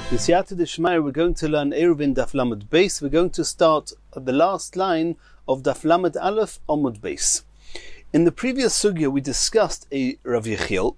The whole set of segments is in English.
B'siyata d'shmaya, we're going to learn Eirovin Daf Lamed Beis. We're going to start at the last line of Daf Lamed Aleph Amud Beis. In the previous sugya, we discussed a Rav Yechiel.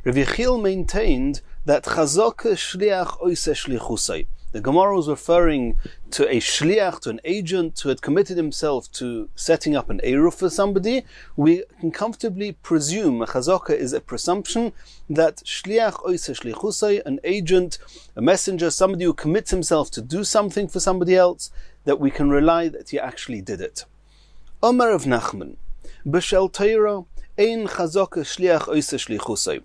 Rav Yechiel maintained that Chazaka Shliach Oiseh Shlichusai. The Gemara was referring to a shliach, to an agent who had committed himself to setting up an eruv for somebody. We can comfortably presume, a chazaka is a presumption, that shliach oiseh shlichusai, an agent, a messenger, somebody who commits himself to do something for somebody else, that we can rely that he actually did it. Omar of Nachman, b'shel Torah, ein chazaka shliach oiseh shlichusai.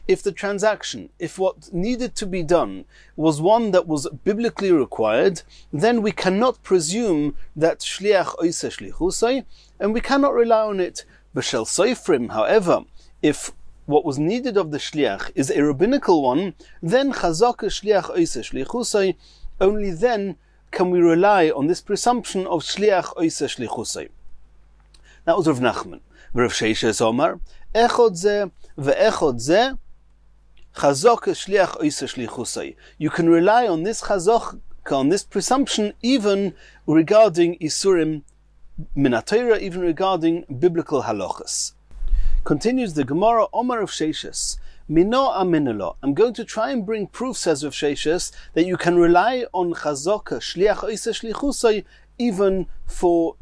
If the transaction, if what needed to be done was one that was biblically required, then we cannot presume that shliach oiseh shlichusai, and we cannot rely on it. B'shel soifrim, however, if what was needed of the shliach is a rabbinical one, then chazaka shliach oiseh shlichusai, only then can we rely on this presumption of shliach oiseh shlichusai. That was Rav Nachman. Rav Sheishes Omar, echod zeh ve'echod zeh, chazaka shliach oiseh shlichusai. You can rely on this chazaka, on this presumption, even regarding isurim min haTorah, even regarding biblical halachas. Continues the Gemara, Omar of Sheishes, mino aminelo. I'm going to try and bring proof, says Rav Sheishes, that you can rely on chazaka shliach oiseh shlichusai even for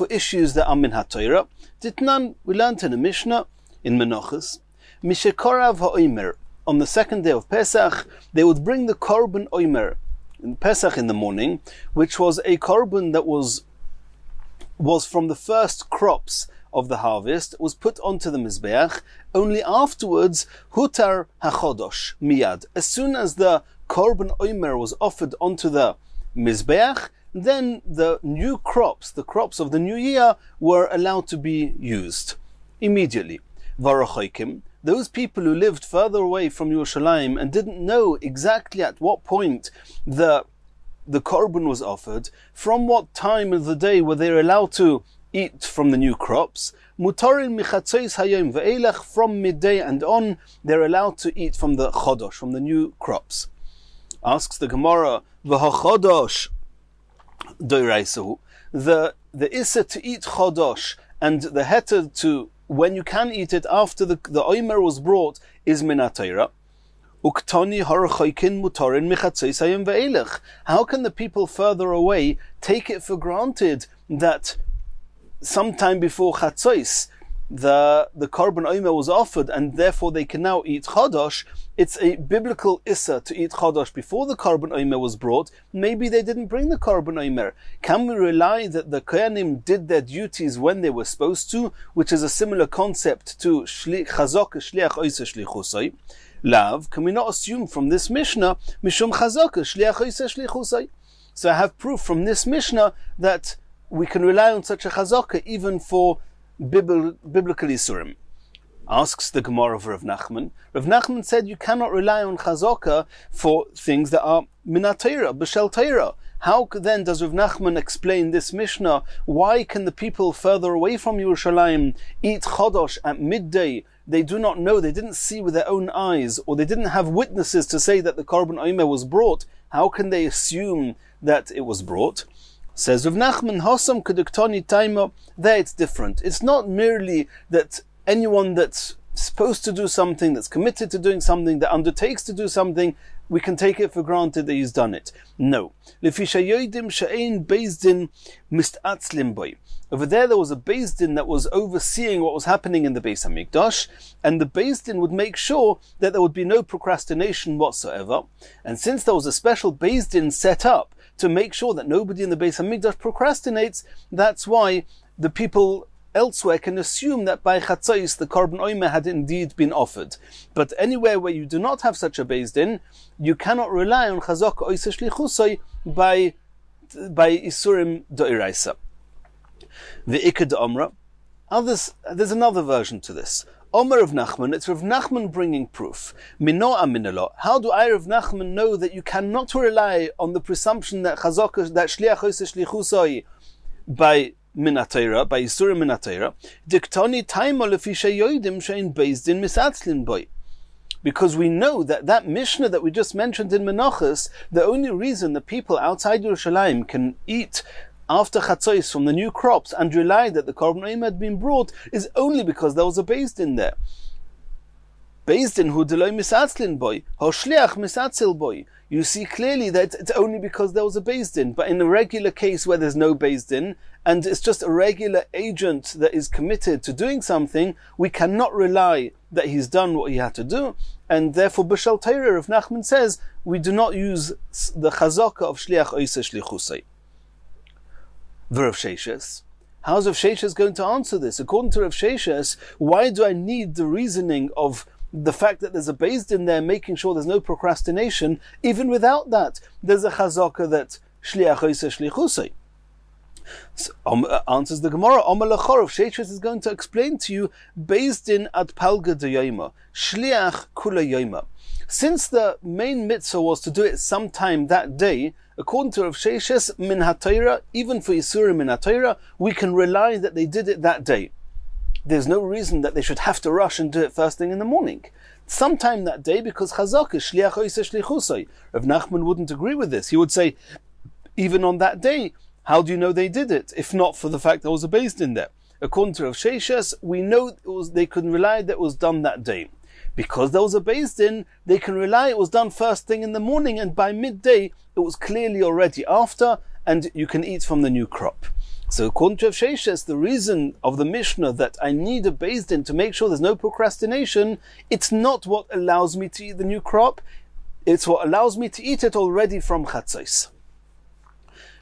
issues that are min haTorah. Ditnan, we learned in the Mishnah, in Menachos, Mishekorav ha'oimer, on the second day of Pesach, they would bring the korban oimer, in Pesach in the morning, which was a korban that was from the first crops of the harvest, was put onto the Mizbeach. Only afterwards, hutar hachodosh, miyad. As soon as the korban oimer was offered onto the Mizbeach, then the new crops, the crops of the new year, were allowed to be used immediately. Varachoikim, those people who lived further away from Yerushalayim and didn't know exactly at what point the korban was offered, from what time of the day were they allowed to eat from the new crops, mutarin michatzeis hayom ve'elech, from midday and on, they're allowed to eat from the chodosh, from the new crops. Asks the Gemara, v'hachodosh the issa to eat chodosh and the heter to when you can eat it after the oimer was brought is min haTorah. Uktani harachaykin mutarin michatzeis hayom ve'elech. How can the people further away take it for granted that sometime before chatzos the korban oimer was offered and therefore they can now eat chodosh? It's a biblical issa to eat chodosh before the korban oimer was brought. Maybe they didn't bring the korban oimer. Can we rely that the kohanim did their duties when they were supposed to, which is a similar concept to chazaka shliach oiseh shlichusai? Lav, can we not assume from this Mishnah mishum chazaka shliach oiseh shlichusai? So I have proof from this Mishnah that we can rely on such a chazaka even for biblical isurim. Asks the Gemara of Rav Nachman. Rav Nachman said you cannot rely on chazaka for things that are min haTorah, b'shel Torah. How then does Rav Nachman explain this Mishnah? Why can the people further away from Yerushalayim eat chodosh at midday? They do not know, they didn't see with their own eyes, or they didn't have witnesses to say that the korban oimer was brought. How can they assume that it was brought? Says Rav Nachman, Hosam keduktani taima. There it's different. It's not merely that anyone that's supposed to do something, that's committed to doing something, that undertakes to do something, we can take it for granted that he's done it. No. Over there was a Beis Din that was overseeing what was happening in the Beis HaMikdash, and the Beis Din would make sure that there would be no procrastination whatsoever. And since there was a special Beis Din set up to make sure that nobody in the Beis HaMikdash procrastinates, that's why the people elsewhere can assume that by chatzos the korban oimer had indeed been offered. But anywhere where you do not have such a Beis Din, you cannot rely on chazaka oiseh shlichusai by isurim d'oraisa. Ve'ikad omra. There's another version to this. Omer of Nachman, it's Rav Nachman bringing proof. Mino aminelo. How do I, Rav Nachman, know that you cannot rely on the presumption that chazaka, that shliach oiseh shlichusai by min haTorah, by isurim min haTorah, diktani taima lefi sheyodim shein Beis Din misatzlin boy. Because we know that that Mishnah that we just mentioned in Menachos, the only reason the people outside Yerushalayim can eat after Chatzos from the new crops and rely that the Korban Oim had been brought is only because there was a Beis Din there. Beis Din hu deloi misatzlin boy, ho shliach misatzil boy. You see clearly that it's only because there was a Beis Din. But in a regular case where there's no Beis Din, and it's just a regular agent that is committed to doing something, we cannot rely that he's done what he had to do. And therefore, B'Shel Torah, Rav Nachman says, we do not use the chazaka of shliach oiseh shlichusay. Rav Sheshes. How's Rav Sheshes going to answer this? According to Rav Sheshes, why do I need the reasoning of the fact that there's a Beis Din there making sure there's no procrastination? Even without that, there's a chazaka that shliach oiseh shlichusay. So, answers the Gemara, Rav Sheshes is going to explain to you, Beis Din ad palga de yoima, shliach kula yoima. Since the main mitzvah was to do it sometime that day, according to Rav Sheshes, min haTorah, even for Yisurim min haTorah, we can rely that they did it that day. There's no reason that they should have to rush and do it first thing in the morning. Sometime that day, because chazak is shliach oiseh shlichusay. Rav Nachman wouldn't agree with this. He would say, even on that day, how do you know they did it, if not for the fact there was a Beis Din there? According to Rav Sheshes, we know they could rely that it was done that day. Because there was a Beis Din, they can rely it was done first thing in the morning, and by midday, it was clearly already after, and you can eat from the new crop. So according to Rav Sheshes, the reason of the Mishnah that I need a Beis Din to make sure there's no procrastination, it's not what allows me to eat the new crop, it's what allows me to eat it already from Chatzos.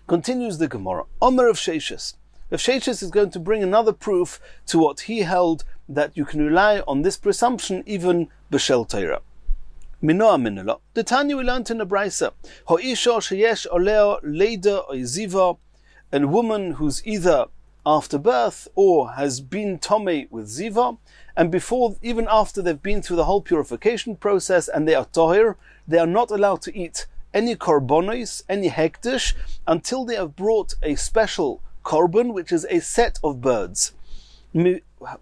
Continues the Gemara. Omer Rav Sheshes. Rav Sheshes is going to bring another proof to what he held, that you can rely on this presumption even b'shel Torah. Minoa minela. The Tanya we learned in the Brisa. Ho'isha sheyesh oleo leida oiziva. A woman who's either after birth or has been tomei with ziva, and before, even after they've been through the whole purification process and they are tohir, they are not allowed to eat any korbanos, any hektish, until they have brought a special korban, which is a set of birds.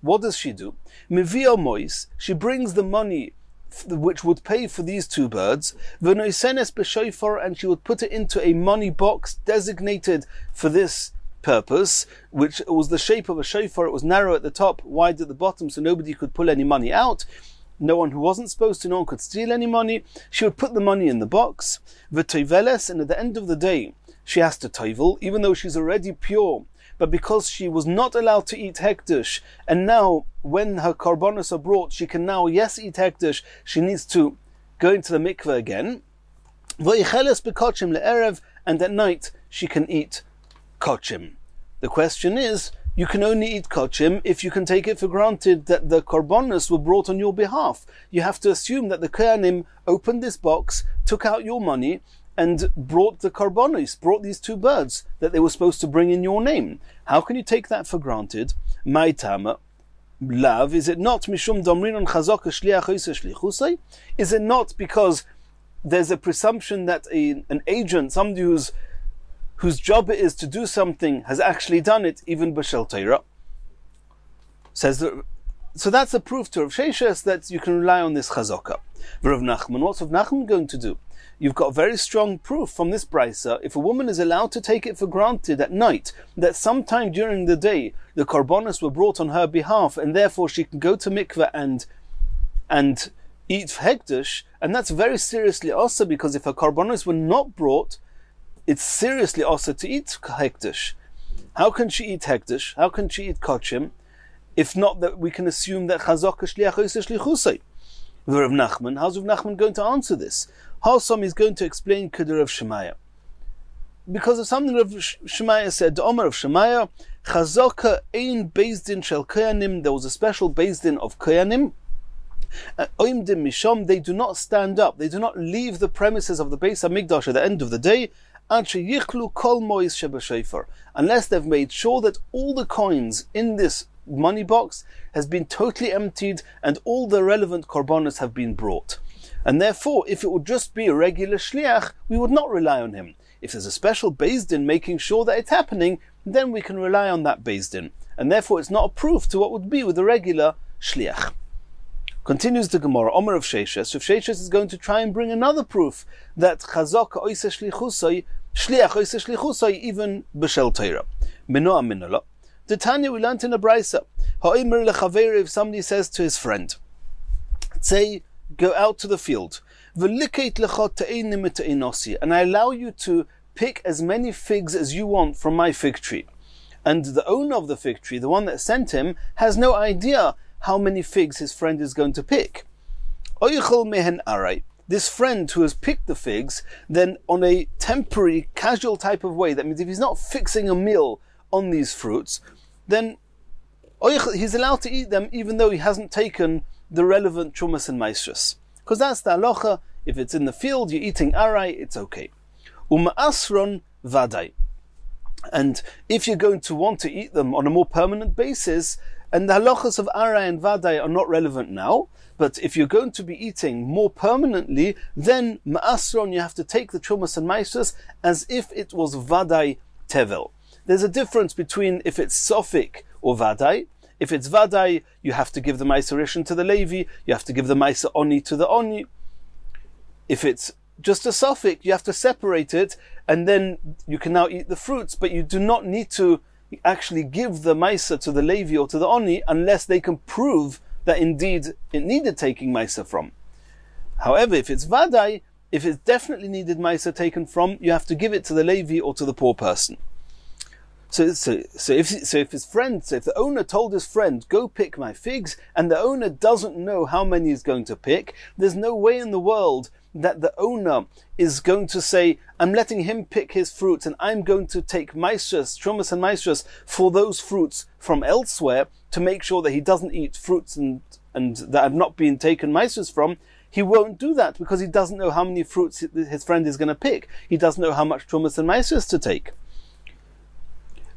What does she do? Mivia mois, she brings the money which would pay for these two birds, v'noisenes b'shofar, and she would put it into a money box designated for this purpose, which was the shape of a shofar. It was narrow at the top, wide at the bottom, so nobody could pull any money out. No one who wasn't supposed to, no one could steal any money. She would put the money in the box, v'toiveles, and at the end of the day, she has to toivel, even though she's already pure. But because she was not allowed to eat hektish, and now when her korbanos are brought, she can now, yes, eat hektish, she needs to go into the mikveh again. V'yicheles b'kochim le'erev, and at night she can eat kochim. The question is, you can only eat kochim if you can take it for granted that the korbanos were brought on your behalf. You have to assume that the kohanim opened this box, took out your money, and brought the korbanos, brought these two birds that they were supposed to bring in your name. How can you take that for granted? My tama, lav, is it not mishum domrinon chazaka shliach oiseh shlichusay? Is it not because there's a presumption that an agent, somebody whose job it is to do something, has actually done it, even b'shel Torah? Says that. So that's a proof to Rav Sheshes that you can rely on this chazaka. Rav Nachman, what's Rav Nachman going to do? You've got very strong proof from this brisa. If a woman is allowed to take it for granted at night that sometime during the day the korbanos were brought on her behalf, and therefore she can go to mikveh and eat hektish, and that's very seriously also, because if her korbanos were not brought, it's seriously also to eat hektish. How can she eat hektish? How can she eat kochim? If not that we can assume that chazaka shliach oiseh shlichusay. Rav Nachman, how's Rav Nachman going to answer this? Halsam is going to explain Kedar of Shemaya. Because of something Rav Shemaya said, the Omer of Shemaya, chazaka ein Beis Din shel kohanim, there was a special Beis Din of kohanim, oimdim misham, they do not stand up, they do not leave the premises of the Beis HaMikdash at the end of the day, unless they've made sure that all the coins in this money box has been totally emptied and all the relevant korbanos have been brought. And therefore, if it would just be a regular shliach, we would not rely on him. If there's a special Beis Din making sure that it's happening, then we can rely on that Beis Din. And therefore, it's not a proof to what would be with a regular shliach. Continues the Gemara, Omer of Sheishes. Rav Sheishes is going to try and bring another proof that Chazak oise shlichusai, shliach oise shlichusai, even b'shel Torah. Minoa minola. The Tanya we learned in a brisa. Ha'omer lechaver, if somebody says to his friend, say, go out to the field, v'likeit lechot te'enim te'enosi, and I allow you to pick as many figs as you want from my fig tree. And the owner of the fig tree, the one that sent him, has no idea how many figs his friend is going to pick. Oychel mehen arai. This friend who has picked the figs, then on a temporary, casual type of way, that means if he's not fixing a meal on these fruits, then he's allowed to eat them even though he hasn't taken the relevant trumas and maestras. Because that's the halacha. If it's in the field, you're eating arai, it's okay. Uma'asron vadai. And if you're going to want to eat them on a more permanent basis, and the halachas of arai and vadai are not relevant now, but if you're going to be eating more permanently, then ma'asron, you have to take the trumas and maestras as if it was vadai tevel. There's a difference between if it's sofik or vadai. If it's vadai, you have to give the ma'aser rishon to the Levi, you have to give the ma'aser oni to the oni. If it's just a sofik, you have to separate it, and then you can now eat the fruits, but you do not need to actually give the ma'aser to the Levi or to the oni unless they can prove that indeed it needed taking ma'aser from. However, if it's vadai, if it definitely needed ma'aser taken from, you have to give it to the Levi or to the poor person. So if the owner told his friend, go pick my figs, and the owner doesn't know how many he's going to pick, there's no way in the world that the owner is going to say, I'm letting him pick his fruits, and I'm going to take maestras, trumas and maestras, for those fruits from elsewhere to make sure that he doesn't eat fruits and that have not been taken maestras from. He won't do that because he doesn't know how many fruits his friend is going to pick. He doesn't know how much trumas and maestras to take.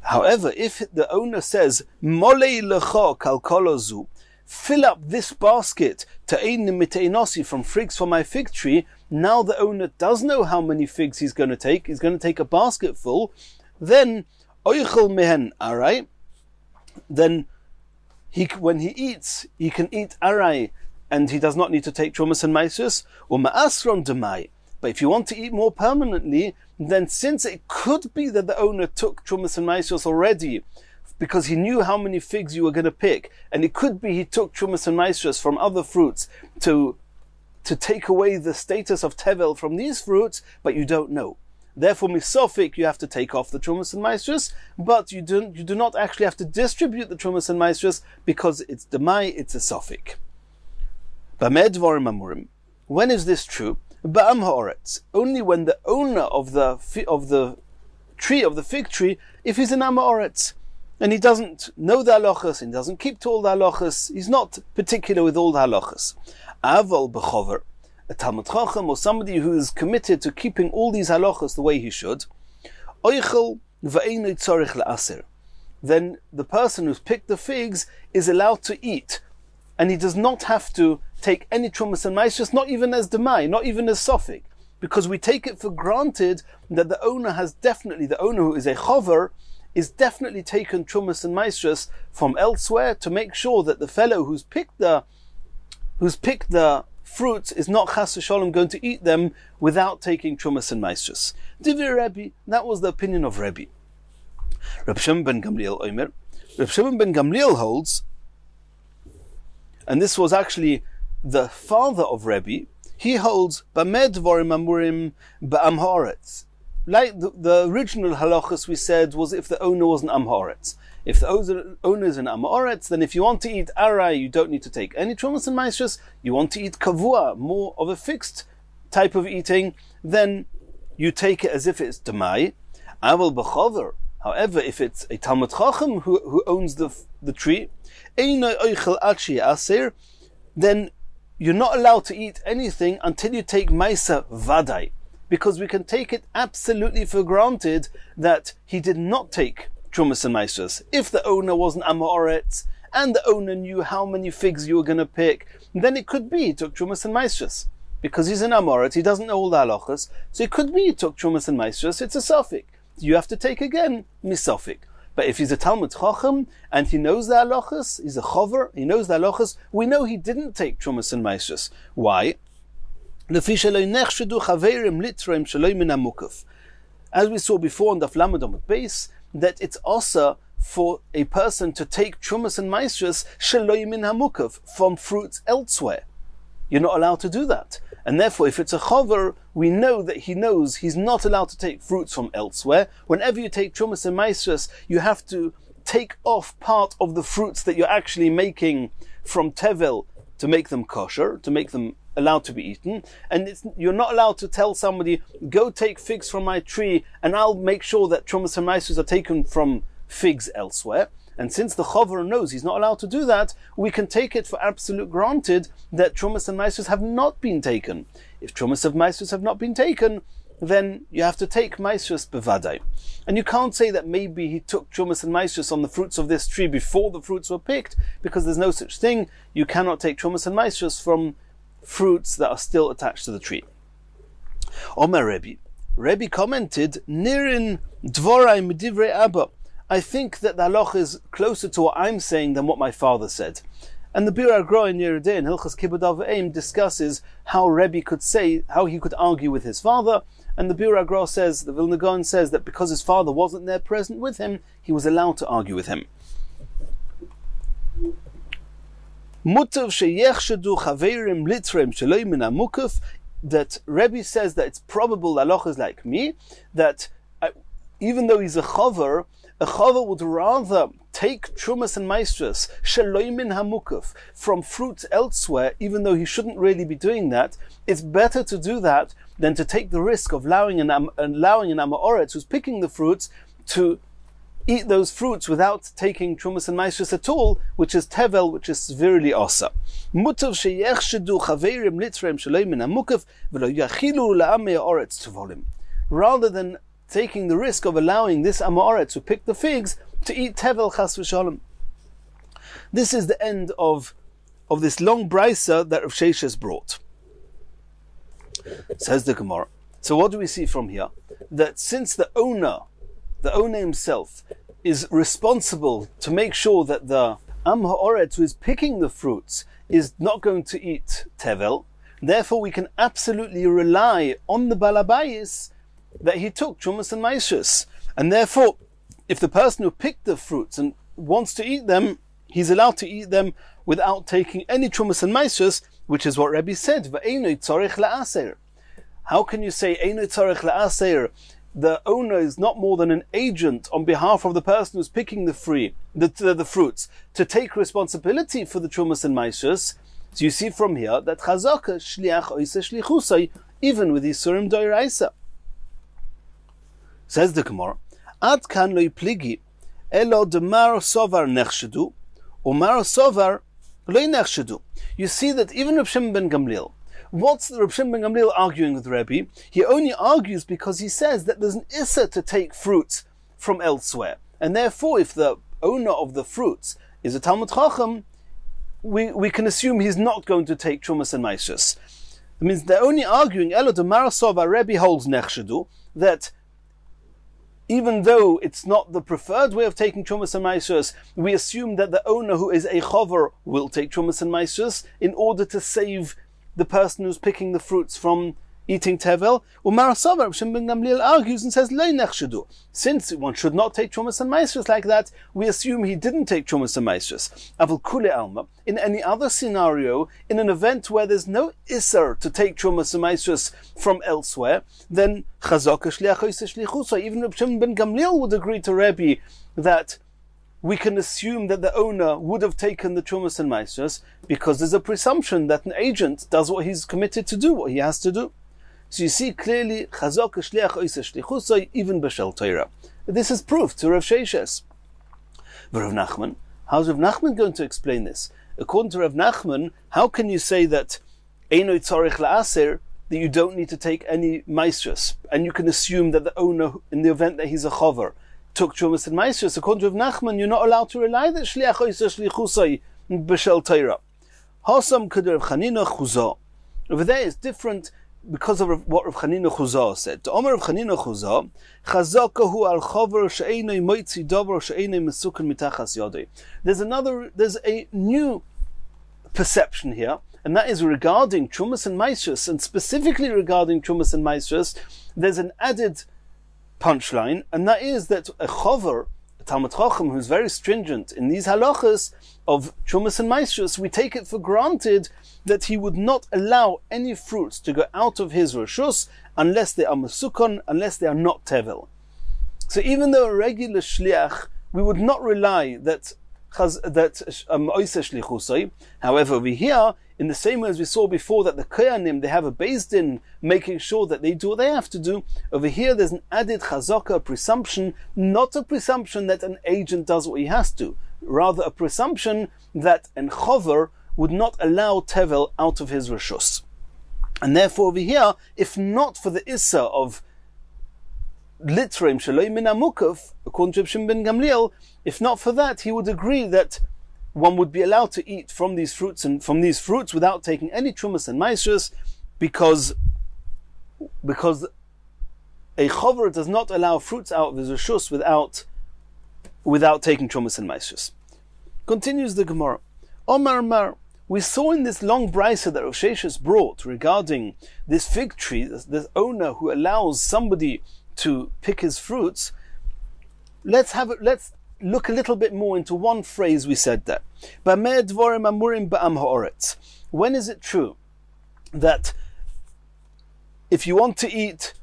However, if the owner says, Molei lecha kalkolozu, fill up this basket te'enim mite'enosi from figs from my fig tree, now the owner does know how many figs he's going to take. He's going to take a basket full. Then, oichel mehen arai, then when he eats, he can eat arai, and he does not need to take trumas and maestras, or ma'asron demai. But if you want to eat more permanently, then since it could be that the owner took trumas and maestras already, because he knew how many figs you were going to pick, and it could be he took trumas and maestras from other fruits to take away the status of tevel from these fruits, but you don't know. Therefore, misofik, you have to take off the trumas and maestras, but you do not actually have to distribute the trumas and maestras because it's demai, it's a sofik. When is this true? Ba'am ha'oretz, only when the owner of the tree, of the fig tree, if he's an am ha'oretz, and he doesn't know the halachas, and he doesn't keep to all the halachas, he's not particular with all the halachas. Aval b'chover, a talmud chacham, or somebody who is committed to keeping all these halachas the way he should, oichel v'einu tzorich la'aser, then the person who's picked the figs is allowed to eat, and he does not have to take any trumas and maestras, not even as demai, not even as sofik, because we take it for granted that the owner who is a chover, is definitely taken trumas and maestras from elsewhere to make sure that the fellow who's picked the fruits is not chas v'sholom going to eat them without taking trumas and maestras. Divir Rebbe, that was the opinion of Rebbe. Reb Shimon ben Gamliel Omer. Reb Shimon ben Gamliel holds, and this was actually the father of Rebbe, he holds Bamed Dvorim Amurim Ba'am Haaretz. Like the original halachas we said was if the owner was an Am Haaretz. If the owner is an Am Haaretz, then if you want to eat arai, you don't need to take any trumas and maestras. You want to eat kavua, more of a fixed type of eating, then you take it as if it's demai. Aval b'chover. However, if it's a talmud chacham who owns the tree, eino oichel achi aser, then you're not allowed to eat anything until you take maisa vadai, because we can take it absolutely for granted that he did not take trumas and maestras. If the owner was an am haaretz and the owner knew how many figs you were going to pick, then it could be he took trumas and maestras. Because he's an am haaretz, he doesn't know all the halachas, so it could be he took trumas and maestras, it's a sofik. You have to take again misofik. But if he's a Talmud Chacham and he knows the halachas, he's a chover, he knows the halachas, we know he didn't take Trumas and Maisrus. Why? As we saw before in the Daf Lamed base, that it's also for a person to take Trumas and Maisrus sheloi min hamukaf, from fruits elsewhere. You're not allowed to do that. And therefore, if it's a chover, we know that he knows he's not allowed to take fruits from elsewhere. Whenever you take Trumas and Maisrus, you have to take off part of the fruits that you're actually making from tevel to make them kosher, to make them allowed to be eaten. And you're not allowed to tell somebody, go take figs from my tree and I'll make sure that Trumas and Maisrus are taken from figs elsewhere. And since the chover knows he's not allowed to do that, we can take it for absolute granted that Trumas and Maisrus have not been taken. If Trumas and Maisrus have not been taken, then you have to take Maisrus bevadai. And you can't say that maybe he took Trumas and Maisrus on the fruits of this tree before the fruits were picked, because there's no such thing. You cannot take Trumas and Maisrus from fruits that are still attached to the tree. Omer Rebbe. Rebbe commented, Nirin dvorai midivrei Abba. I think that the halacha is closer to what I'm saying than what my father said. And the Bir Agra in Yeriday in Hilchas Kibbud Avim discusses how Rebbe could say, how he could argue with his father. And the Bir Agra says, the Vilna Gaon says that because his father wasn't there present with him, he was allowed to argue with him. Mutav sheyechshadu chaverim litrem sheloi min hamukaf, that Rebbe says that it's probable the halacha is like me, that even though he's a chover would rather take Trumas and Maisrus sheloi min hamukaf, from fruits elsewhere, even though he shouldn't really be doing that. It's better to do that than to take the risk of allowing an Amoretz who's picking the fruits to eat those fruits without taking Trumas and Maisrus at all, which is tevel, which is severely osa. Mutav sheyechshedu chaverim litzreim sheloi min hamukaf v'lo yachilu la'amei ha'oretz tevolim. Rather than taking the risk of allowing this Amoretz who picked the figs to eat tevel chas v'shalom. This is the end of this long brisa that Rav Sheshes brought. Says the Gemara. So what do we see from here? That since the owner himself is responsible to make sure that the Am Ha'oretz who is picking the fruits is not going to eat tevel, therefore we can absolutely rely on the Balabayis that he took Trumas and Maisrus. And therefore, if the person who picked the fruits and wants to eat them, he's allowed to eat them without taking any Trumas and Maisrus, which is what Rebbe said, V'einoi tzorich la'aser. How can you say, Einoi tzorich la'aser? The owner is not more than an agent on behalf of the person who's picking the fruits, to take responsibility for the Trumas and Maisrus. So you see from here that Chazaka shliach oisa shlichusai, even with Yisurim doiraisa. Says the Gemara, Ad kan lo pligi, elo de mar sovar nechshedu, or mar sovar lo nechshedu. You see that even Reb Shimon ben Gamliel, what's Reb Shimon ben Gamliel arguing with Rebbe? He only argues because he says that there's an issa to take fruits from elsewhere. And therefore, if the owner of the fruits is a Talmud Chacham, we can assume he's not going to take Trumas and Maisrus. It means they're only arguing, elo de mar sovar, Rebbe holds nechshedu, that even though it's not the preferred way of taking Trumas and Maisrus, we assume that the owner who is a chover will take Trumas and Maisrus in order to save the person who's picking the fruits from eating tevel. Umar Savar, Shimon ben Gamliel argues and says, Lo nechshedu. Since one should not take Trumas and Maisrus like that, we assume he didn't take Trumas and Maisrus. Avul kule alma. In any other scenario, in an event where there's no isser to take Trumas and Maisrus from elsewhere, then Chazaka shliach oisa shlichusa. Even Reb Shimon ben Gamliel would agree to Rebbe that we can assume that the owner would have taken the Trumas and Maisrus, because there's a presumption that an agent does what he's committed to do, what he has to do. So you see clearly, Chazaka shliach oisa shlichusa, even b'shel Torah. This is proof to Rav Sheshes. But Rav Nachman, how's Rav Nachman going to explain this? According to Rav Nachman, how can you say that Einoi tzorich la'aser, that you don't need to take any Maisrus, and you can assume that the owner, in the event that he's a chover, took Trumas and Maisrus? According to Rav Nachman, you're not allowed to rely that shliach oisa shlichusai b'shel Torah. Hasam k'der Rav Chanina chuzah. Over there is different because of what Rav Chanina Chuzah said. To Omer Rav Chanina Chuzah, Chazakahu al chover she'einoi moitzi dover she'einoi mesukan mitachas yodei. There's a new perception here, and that is regarding Trumas and Maisrus, and specifically regarding Trumas and Maisrus, there's an added punchline, and that is that a chover, a Talmud Chacham who's very stringent in these halachas of Trumas and Maisrus, we take it for granted that he would not allow any fruits to go out of his reshus unless they are mesukon, unless they are not tevel. So even though a regular shliach, we would not rely that however, over here, in the same way as we saw before that the koyanim, they have a beis din making sure that they do what they have to do, over here there's an added chazaka, a presumption, not a presumption that an agent does what he has to, rather a presumption that an chover would not allow tevel out of his reshus. And therefore over here, if not for the issa of litreim shaloi min amukov, according to Shimon ben Gamliel, if not for that, he would agree that one would be allowed to eat from these fruits and from these fruits without taking any trumas and maisrus, because a chover does not allow fruits out of his reshus without taking trumas and maisrus. Continues the Gemara. Omar Mar, we saw in this long brisa that Rav Sheshes brought regarding this fig tree, this owner who allows somebody to pick his fruits. Let's look a little bit more into one phrase we said there. When is it true that if you want to eat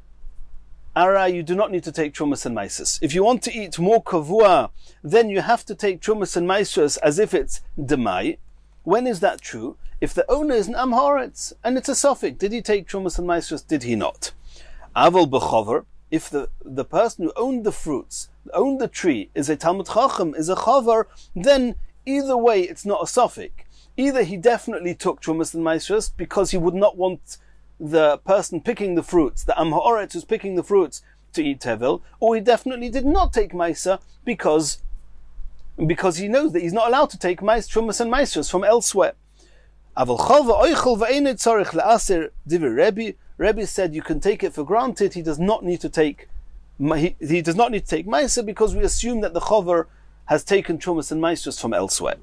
ara, you do not need to take trumas and maisus? If you want to eat more kavua, then you have to take trumas and maisus as if it's demai. When is that true? If the owner is an am haaretz and it's a suffix, did he take trumas and maisus? Did he not? Aval b'chover, if the person who owned the fruits, owned the tree, is a Talmud Chacham, is a chover, then either way it's not a suffix. Either he definitely took trumas and maisrus because he would not want the person picking the fruits, the am haaretz who's picking the fruits, to eat tevel, or he definitely did not take maisa because he knows that he's not allowed to take trumas and maisrus from elsewhere. Aval chover oichel ve'einu tzarich le'aser divrei Rebbe. Rebbe said you can take it for granted. He does not need to take maisa because we assume that the chover has taken trumas and maisrus from elsewhere.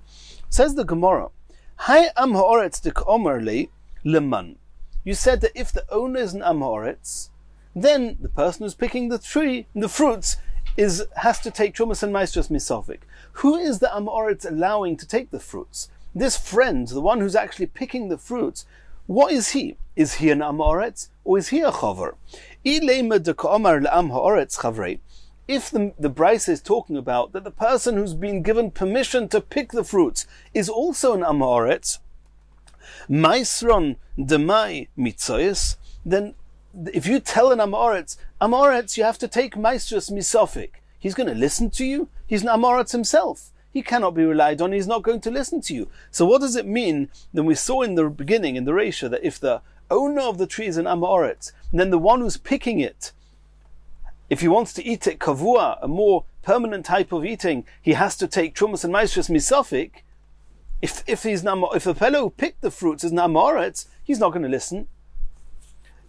Says the Gemara, Hai am haaretz dik omer le leman. You said that if the owner is an am haaretz, then the person who's picking the tree, the fruits, has to take trumas and maisrus misofik. Who is the am haaretz allowing to take the fruits? This friend, the one who's actually picking the fruits, what is he? Is he an am haaretz or is he a chover? If the brisa is talking about that the person who's been given permission to pick the fruits is also an am haaretz, maisron demai mitzoyes, then if you tell an am haaretz, you have to take maisrus misofik. He's going to listen to you. He's an am haaretz himself. He cannot be relied on. He's not going to listen to you. So what does it mean? Then we saw in the beginning, in the Reisha, that if the owner of the tree is an am haaretz, then the one who's picking it, if he wants to eat it kavua, a more permanent type of eating, he has to take trumas and maisrus misofik. If the fellow who picked the fruits is an am haaretz, he's not going to listen.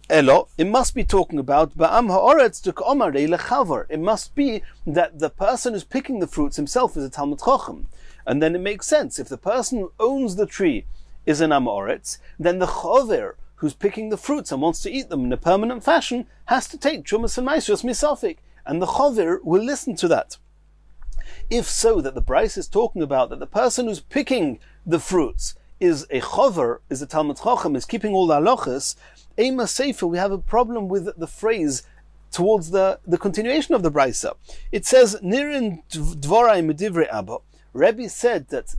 Elo, it must be talking about ba'am haaretz tuk omar lechaver. It must be that the person who's picking the fruits himself is a Talmud Chacham, and then it makes sense. If the person who owns the tree is an am haaretz, then the chover who's picking the fruits and wants to eat them in a permanent fashion has to take trumas and maisrus misafik, and the chover will listen to that. If so, that the brisa is talking about that the person who's picking the fruits is a chover, is a Talmud Chacham, is keeping all the halachas, Ema Sefer, we have a problem with the phrase towards the continuation of the brisa. It says, Nirin dvorai medivrei abba. Rebbe said that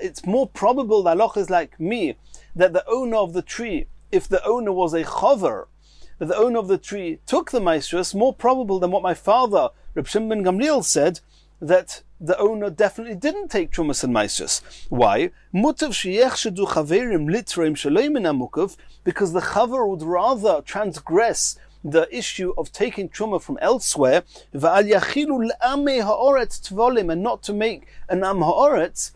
it's more probable that halacha is like me, that the owner of the tree, if the owner was a chover, that the owner of the tree took the maisrus, more probable than what my father, Reb Shimon ben Gamliel, said, that the owner definitely didn't take trumas and maisrus. Why? Mutav sheyechshedu chaverim litreim shaloi min hamukav, because the chaver would rather transgress the issue of taking truma from elsewhere, va'al yachilu l'amei haaretz tvolim, and not to make an am haaretz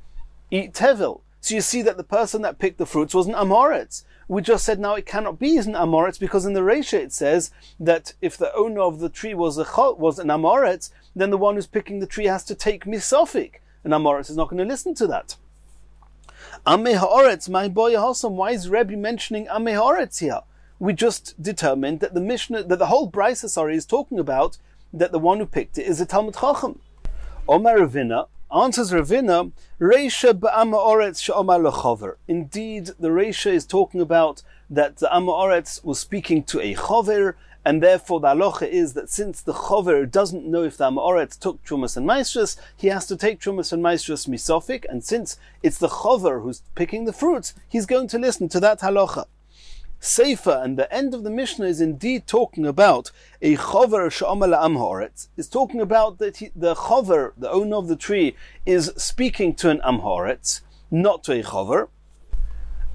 eat tevel. So you see that the person that picked the fruits was an Amoritz. We just said now it cannot be an Amoritz because in the Reisha it says that if the owner of the tree was an Amoritz, then the one who's picking the tree has to take misofik. An Amoritz is not going to listen to that. Amei ha'oretz, my boy Hossam, why is Rebbe mentioning Amei ha'oretz here? We just determined that the Mishnah, that the whole Brisa, is talking about that the one who picked it is a Talmud Chacham. Omar Ravina, answers Ravina, Reisha ba'am ha'oretz she'omar lechover. Indeed, the Reisha is talking about that the Am ha'oretz was speaking to a chover, and therefore the halacha is that since the chover doesn't know if the Am ha'oretz took Trumas and Maestras, he has to take Trumas and Maestras misofik, and since it's the chover who's picking the fruits, he's going to listen to that halacha. Seifa, and the end of the Mishnah is indeed talking about a chover she'omar la'am ha'oretz. Is talking about that the chover, the owner of the tree, is speaking to an Am ha'oretz, not to a chover.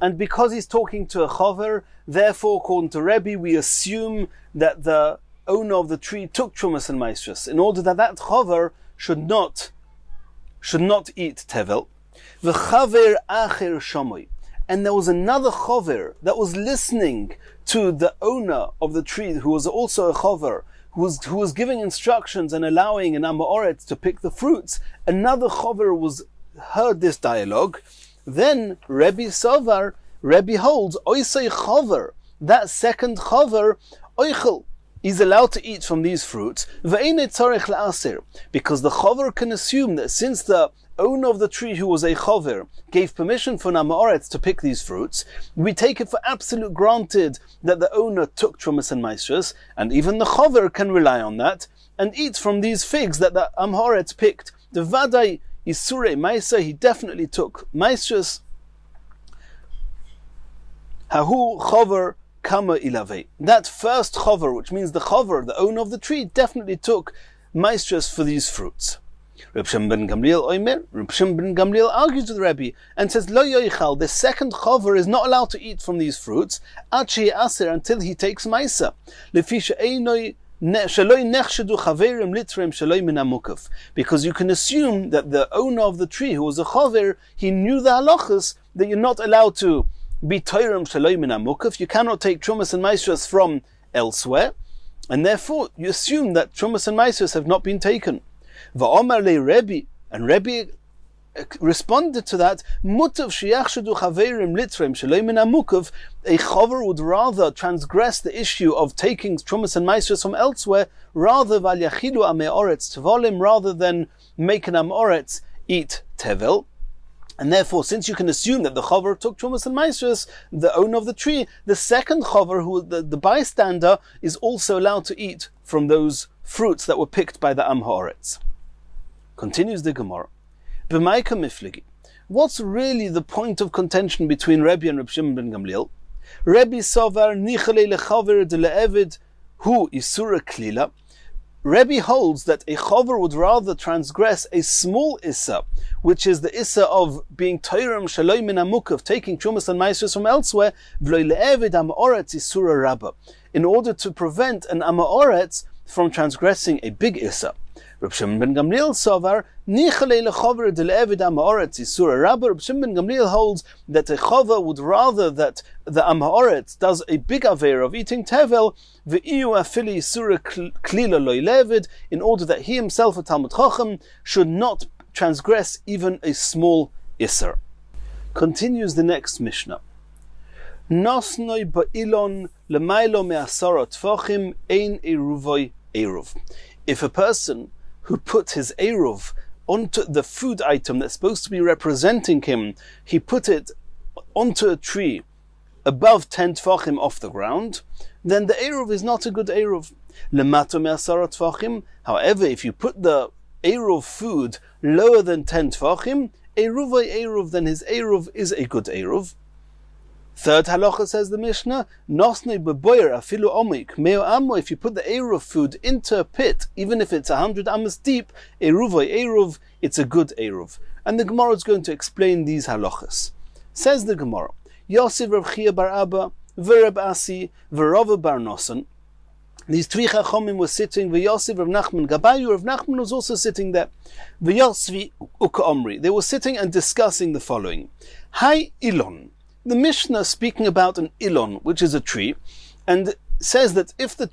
And because he's talking to a chover, therefore, according to Rebbe, we assume that the owner of the tree took Trumas and Maestras, in order that that chover should not eat tevel. V'chaver acher shamoy. And there was another chover that was listening to the owner of the tree, who was also a chover, who was giving instructions and allowing an Am ha'oretz to pick the fruits. Another chover heard this dialogue. Then Rebbe holds oisei chover, that second chover, oichel, is allowed to eat from these fruits, ve'einei tzarech la'aser, because the chover can assume that since the owner of the tree, who was a chover, gave permission for an Am ha'oretz to pick these fruits, we take it for absolute granted that the owner took Trumas and Maestras, and even the chover can rely on that and eat from these figs that the Am ha'oretz picked. The vadai Isure Maisa, he definitely took Maestras. Hahu chover kama ilave. That first chover, which means the chover, the owner of the tree, definitely took Maestras for these fruits. Reb Shimon ben Gamliel argues with Rebbe and says, Lo yoichal, the second chover is not allowed to eat from these fruits, achi aser, until he takes Maisa. Lefisha einoi because you can assume that the owner of the tree, who was a chover, he knew the halachas that you're not allowed to be toirem shaloi min hamukaf. You cannot take Trumas and Maestras from elsewhere, and therefore you assume that Trumas and Maestras have not been taken. Va'omar le Rebbe, and Rebbe responded to that, mutav sheyachshedu chaverim litrem shaloi min hamukav. A chover would rather transgress the issue of taking Trumas and Maestras from elsewhere, rather val yachilu amei oretz tevolim, rather than make an Am ha'oretz eat tevel. And therefore, since you can assume that the chover took Trumas and Maestras, the owner of the tree, the second chover, who the bystander, is also allowed to eat from those fruits that were picked by the Am ha'oretz. Continues the Gemara. B'maika mifligi. What's really the point of contention between Rebbe and Reb Shimon ben Gamliel? Rebbe sovar nichalei lechaver de le'evid hu isura klila. Rebbe holds that a chover would rather transgress a small issa, which is the issa of being toirem shaloi min hamukav, taking Trumas and Maestras from elsewhere, v'loi le'evid am ha'oretz isura rabba, in order to prevent an Am ha'oretz from transgressing a big issa. Reb Shimon ben Gamliel sovar nichalei lechover de le'evid am ha'oretz isura rabba. Reb Shimon ben Gamliel holds that a chover would rather that the Am ha'oretz does a big aver of eating tevel, ve'iyu afili isura klila loy le'evid, in order that he himself, a Talmud Chacham, should not transgress even a small isser. Continues the next Mishnah. Nosnoi ba'ilon lemailo me'asara tfachim ein eruvoy eruv. If a person who put his eruv onto the food item that's supposed to be representing him, he put it onto a tree above 10 tfachim off the ground, then the eruv is not a good eruv. Lemato me'asara tfachim. However, if you put the eruv food lower than 10 tfachim, eruvoy eruv, then his eruv is a good eruv. Third halacha, says the Mishnah, nosnei beboyer afilu omik meo amo. If you put the eruv food into a pit, even if it's 100 amos deep, eruvoy eruv, it's a good eruv. And the Gemara is going to explain these halachas. Says the Gemara, Yosef Reb Chia bar Abba, v'Reb Asi, v'Rava bar Noson. These three chachomim were sitting. V'Yosef Reb Nachman Gabayu. Reb Nachman was also sitting there. V'Yosvi uka Omri. They were sitting and discussing the following: Hai ilon. The Mishnah speaking about an ilon, which is a tree, and says that if the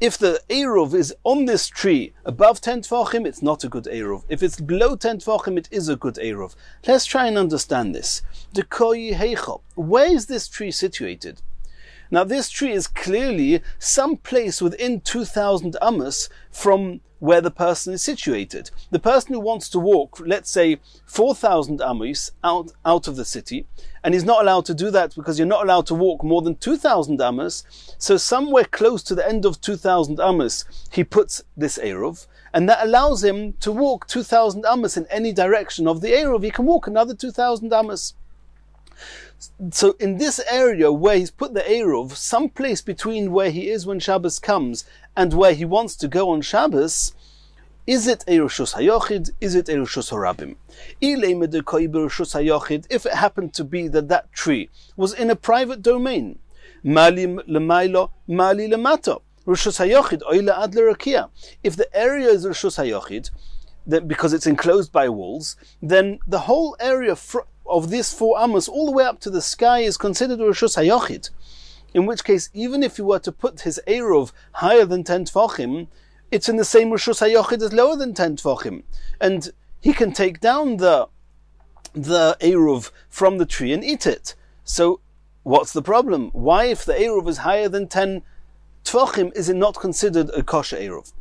Eruv is on this tree above 10 Tvachim, it's not a good Eruv. If it's below 10 Tvachim, it is a good Eruv. Let's try and understand this. Where is this tree situated? Now this tree is clearly some place within 2,000 amos from where the person is situated. The person who wants to walk, let's say 4,000 amos out of the city, and he's not allowed to do that because you're not allowed to walk more than 2,000 amos, so somewhere close to the end of 2,000 amos he puts this Eruv, and that allows him to walk 2,000 amos in any direction of the Eruv. He can walk another 2,000 amos. So in this area where he's put the Eruv, someplace between where he is when Shabbos comes and where he wants to go on Shabbos, is it Erushus Hayochid? Is it Erushus Harabim? If it happened to be that that tree was in a private domain, Mali Lemailo, Mali Lemato, Rushus Hayochid, Oila Adler Rakia. If the area is Rushus Hayochid, because it's enclosed by walls, then the whole area of this 4 amos all the way up to the sky is considered Rishus HaYochid. In which case, even if you were to put his Eruv higher than 10 Tvachim, it's in the same Rishus HaYochid as lower than 10 Tvachim. And he can take down the Eruv from the tree and eat it. So what's the problem? Why, if the Eruv is higher than 10 Tvachim, is it not considered a kosher Eruv?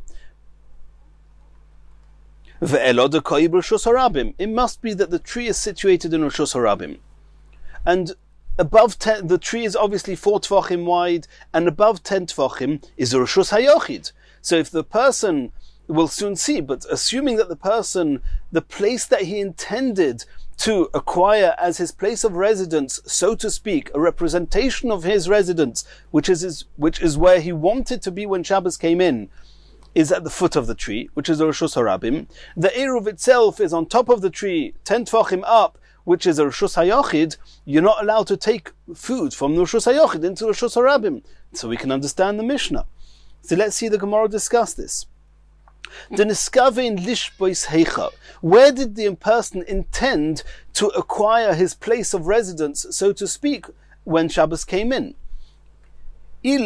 It must be that the tree is situated in Rishus Harabim, and above 10, the tree is obviously 4 Tvachim wide, and above 10 Tvachim is a Rishus Hayochid. So if the person, we'll soon see, but assuming that the place that he intended to acquire as his place of residence, so to speak, a representation of his residence, which is where he wanted to be when Shabbos came in, is at the foot of the tree, which is a Rishus Harabim. The Eruv itself is on top of the tree, 10 Tvachim up, which is a Rishus Hayochid. You're not allowed to take food from the Rishus Hayochid into Rishus Harabim. So we can understand the Mishnah. So let's see the Gemara discuss this. Where did the person intend to acquire his place of residence, so to speak, when Shabbos came in? If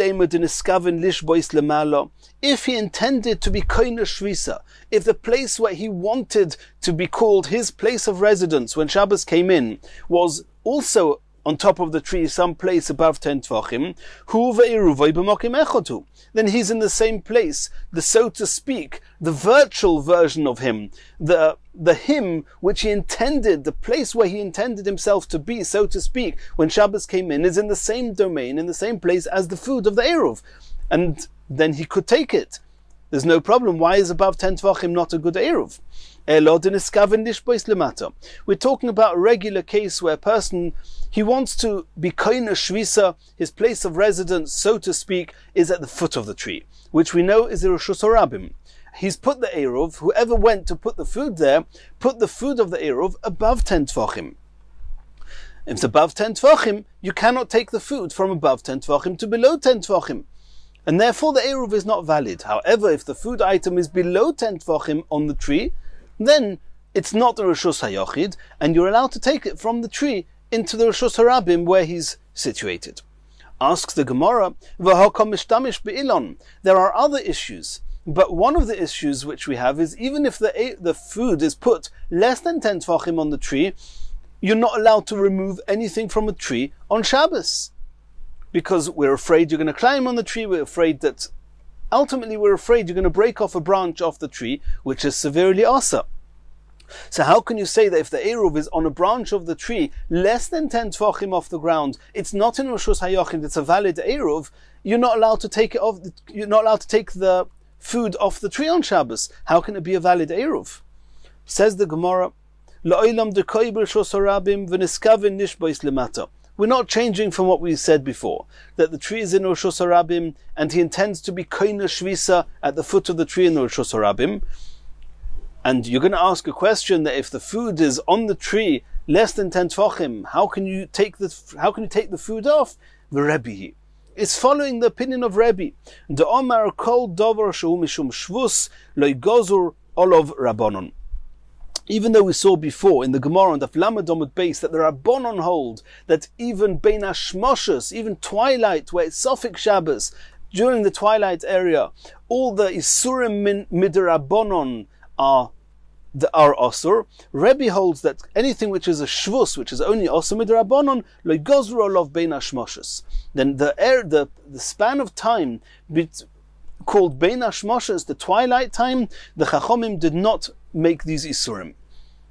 he intended to be koine shvisa, if the place where he wanted to be called his place of residence when Shabbos came in was also on top of the tree, some place above 10 Tvachim, then he's in the same place, so to speak, the virtual version of him, the him which he intended, the place where he intended himself to be, so to speak, when Shabbos came in, is in the same domain, in the same place as the food of the Eruv. And then he could take it. There's no problem. Why is above 10 Tvachim not a good Eruv? We're talking about a regular case where a person, he wants to be koine shvisa, his place of residence, so to speak, is at the foot of the tree, which we know is the Rishus Harabim. He's put the Eruv, whoever went to put the food there, put the food of the Eruv above 10 Tvachim. If it's above 10 Tvachim, you cannot take the food from above 10 Tvachim to below 10 Tvachim. And therefore the Eruv is not valid. However, if the food item is below 10 Tvachim on the tree, then it's not a Rishus Hayochid, and you're allowed to take it from the tree into the Rishus Harabim where he's situated. Asks the Gemara, there are other issues, but one of the issues which we have is even if the food is put less than 10 Tvachim on the tree, you're not allowed to remove anything from a tree on Shabbos. Because we're afraid you're going to climb on the tree, ultimately we're afraid you're going to break off a branch off the tree, which is severely asa. So how can you say that if the Eruv is on a branch of the tree less than 10 Tvachim off the ground, it's not in Rishus Hayochid, it's a valid Eruv, you're not allowed to take it off, you're not allowed to take the food off the tree on Shabbos? How can it be a valid Eruv? Says the Gemara, we're not changing from what we said before, that the tree is in Rishus Harabim and he intends to be koine shvisa at the foot of the tree in Rishus Harabim. And you're going to ask a question that if the food is on the tree less than 10 Tvachim, how can you take the food off? The Rebbe is following the opinion of Rebbe. The Omar kol dover shehu mishum shvus lo yigozur olov rabbanon. Even though we saw before in the Gemara on Daf Lamed Amud Beis that the Rabbanon hold that even Bein Hashmoshes, even twilight, where it's Sofik Shabbos, during the twilight area, all the Isurim Midrabbanon are Osur. Rebbe holds that anything which is a Shvus, which is only Osur Midrabbanon, Lo Gozru Olav Bein Hashmoshes. Then the span of time called Bein Hashmoshes, the twilight time, the Chachomim did not make these Isurim.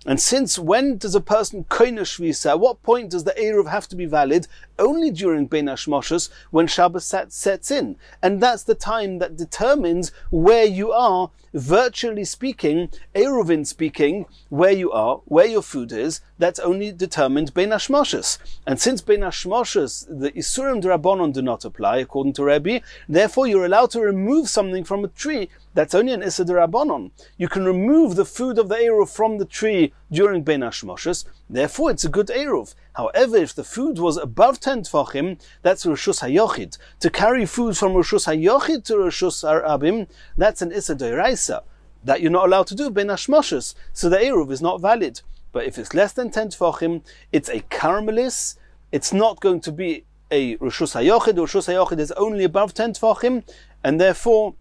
And since when does a person koine shvisa? At what point does the Eruv have to be valid? Only during Bein Hashmoshes, when Shabbos sets in. And that's the time that determines where you are, virtually speaking, Eirovin speaking, where you are, where your food is. That's only determined Bein Hashmoshes. And since Bein Hashmoshes, the Isurim D'Rabbanon do not apply, according to Rebbe, therefore you're allowed to remove something from a tree. That's only an Issa D'Rabbanon. You can remove the food of the Eruv from the tree during Bein Hashmoshes, therefore it's a good Eruv. However, if the food was above 10 Tfachim, that's Rishus HaYochid. To carry food from Rishus HaYochid to Rishus HaRabim, that's an Issa D'Oraisa, that you're not allowed to do Bein Hashmoshes, so the Eruv is not valid. But if it's less than 10 Tfachim, it's a Karmelis, it's not going to be a Rishus HaYochid. Rishus HaYochid is only above 10 Tfachim, and therefore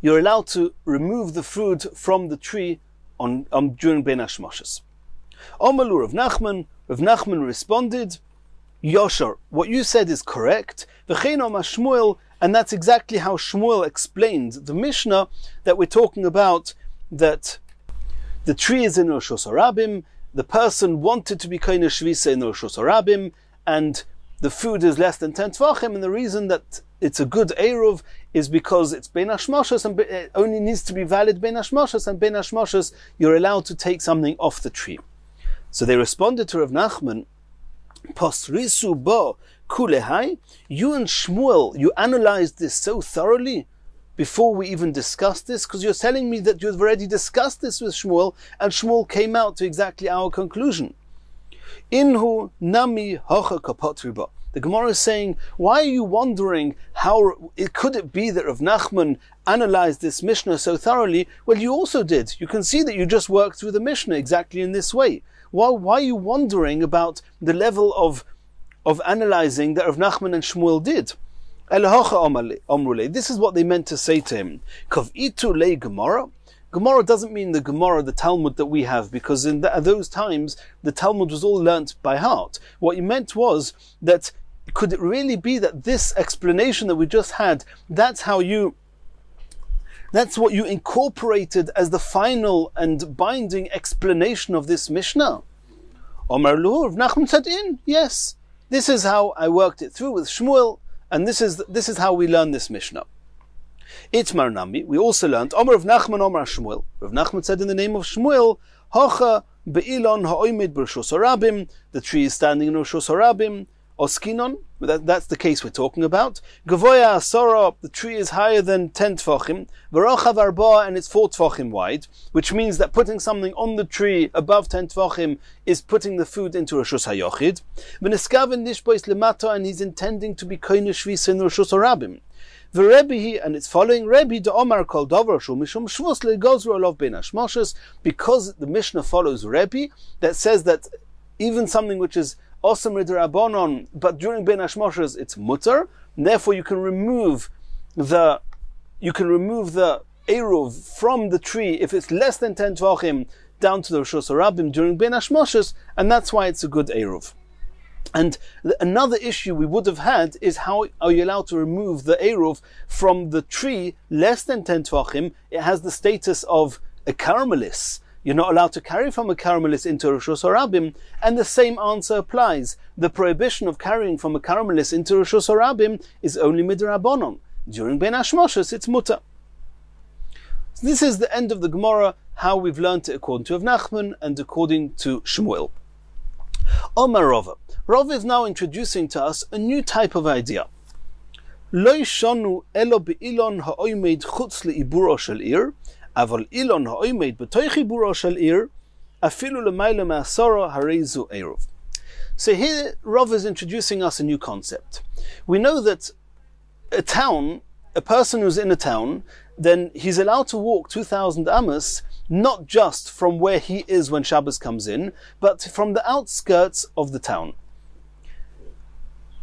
you're allowed to remove the food from the tree during Bein Hashmoshes. Omalu Rav Nachman responded, Yosher, what you said is correct. V'chein Omar Shmuel, and that's exactly how Shmuel explained the Mishnah that we're talking about, that the tree is in Rosh Hashanah, the person wanted to be koine shvisa in Rosh Hashanah, and the food is less than 10 Tvachim, and the reason that it's a good Eruv is because it's Bein Hashmoshes, and it only needs to be valid Bein Hashmoshes, and Bein Hashmoshes you're allowed to take something off the tree. So they responded to Rav Nachman, Posrisu bo kulehai, you and Shmuel, you analyzed this so thoroughly before we even discussed this, because you're telling me that you've already discussed this with Shmuel, and Shmuel came out to exactly our conclusion. Inhu nami hocha kapotriba. The Gemara is saying, why are you wondering how could it be that Rav Nachman analyzed this Mishnah so thoroughly? Well, you also did. You can see that you just worked through the Mishnah exactly in this way. Why are you wondering about the level of analyzing that Rav Nachman and Shmuel did? This is what they meant to say to him. Kavitu le Gemara. Gemara doesn't mean the Gemara, the Talmud that we have, because in those times the Talmud was all learnt by heart. What he meant was that, could it really be that this explanation that we just had, that's what you incorporated as the final and binding explanation of this Mishnah? Omar Luhu, Rav Nachman said, yes, this is how I worked it through with Shmuel, and this is how we learn this Mishnah. Itmar Nami, we also learned, Omar Rav Nachman, Omar Shmuel. Rav Nachman said in the name of Shmuel, Hocha be'ilon ha'oimid b'Rosh Hashanah, the tree is standing in Rosh Hashanah, Oskinon, that's the case we're talking about. Gavoya Asora, the tree is higher than 10 Tfachim. V'rochav Arba, and it's 4 Tfachim wide, which means that putting something on the tree above 10 Tfachim is putting the food into Rishus HaYochid. V'neskaven nishbois lemata, and he's intending to be koine shvisa in Rishus HaRabim. V'Rebbe, and it's following Rebbe, the Omar kol davar shu mishum shvus legozru olav bein hashmoshes, because the Mishnah follows Rebbe, that says that even something which is Osam Ridrabanon, but during Bein Hashmoshes it's mutter, and therefore you can remove the Eruv from the tree if it's less than 10 Tvachim down to the Rishus HaRabim during Bein Hashmoshes, and that's why it's a good Eruv. And another issue we would have had is how are you allowed to remove the Eruv from the tree less than 10 Tvachim? It has the status of a Karmelis. You're not allowed to carry from a Karmelis into Rishus HaRabim, and the same answer applies. The prohibition of carrying from a Karmelis into Rishus HaRabim is only midrabanon. During Bein Hashmoshes, it's mutter. So this is the end of the Gemara, how we've learned it according to Rav Nachman and according to Shmuel. Omar Rava. Rava is now introducing to us a new type of idea. Lo yishonu elo be'ilon ha'oimed chutz le'iburo shel ir, aval ilon ha'oimed b'toich iburo shel ir, afilu l'mayla me'asara hareizu eruv. So here Rav is introducing us a new concept. We know that a person who's in a town, then he's allowed to walk 2,000 amas not just from where he is when Shabbos comes in, but from the outskirts of the town.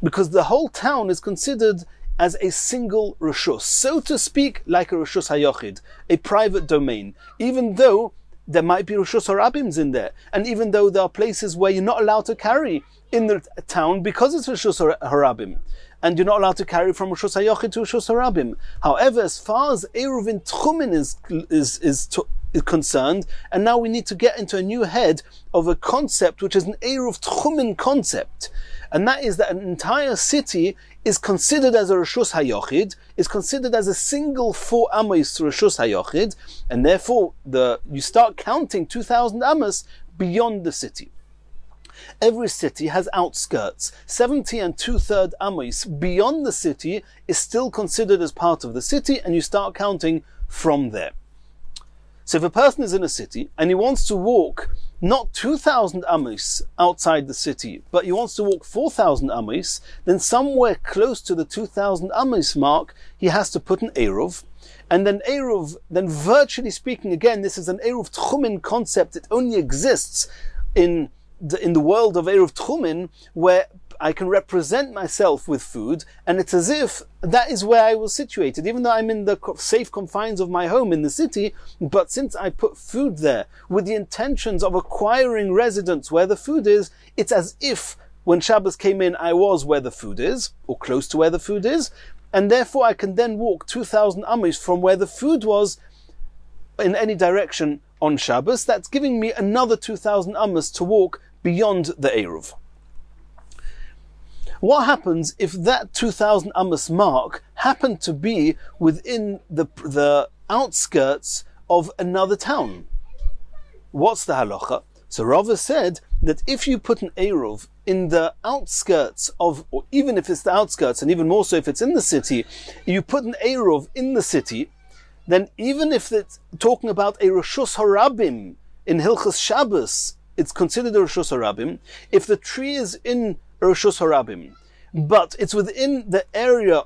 Because the whole town is considered as a single reshus, so to speak, like a reshus hayochid, a private domain, even though there might be reshus harabims in there, and even though there are places where you're not allowed to carry in the town because it's reshus harabim, and you're not allowed to carry from reshus hayochid to reshus harabim. However, as far as Eirovin Tchumen is concerned, and now we need to get into a new head of a concept which is an Eruv Tchumen concept, and that is that an entire city is considered as a Reshus HaYochid, is considered as a single 4 amos Reshus HaYochid, and therefore you start counting 2,000 amos beyond the city. Every city has outskirts. 70 2/3 amos beyond the city is still considered as part of the city, and you start counting from there. So if a person is in a city and he wants to walk not 2,000 amos outside the city, but he wants to walk 4,000 amos, then somewhere close to the 2,000 amos mark, he has to put an Eruv. And then Eruv, then virtually speaking, again, this is an Eruv Tchumen concept. It only exists in the world of Eruv Tchumen, where I can represent myself with food, and it's as if that is where I was situated, even though I'm in the safe confines of my home in the city, but since I put food there with the intentions of acquiring residence where the food is, it's as if when Shabbos came in I was where the food is, or close to where the food is, and therefore I can then walk 2,000 amos from where the food was in any direction on Shabbos. That's giving me another 2,000 amos to walk beyond the Eruv. What happens if that 2,000 amos mark happened to be within the outskirts of another town? What's the halacha? So Rava said that if you put an Eruv in the outskirts of, or even if it's the outskirts, and even more so if it's in the city, you put an Eruv in the city, then even if it's talking about a Reshus Harabim in Hilchas Shabbos, it's considered a Reshus Harabim. If the tree is in Reshus Harabim, but it's within the area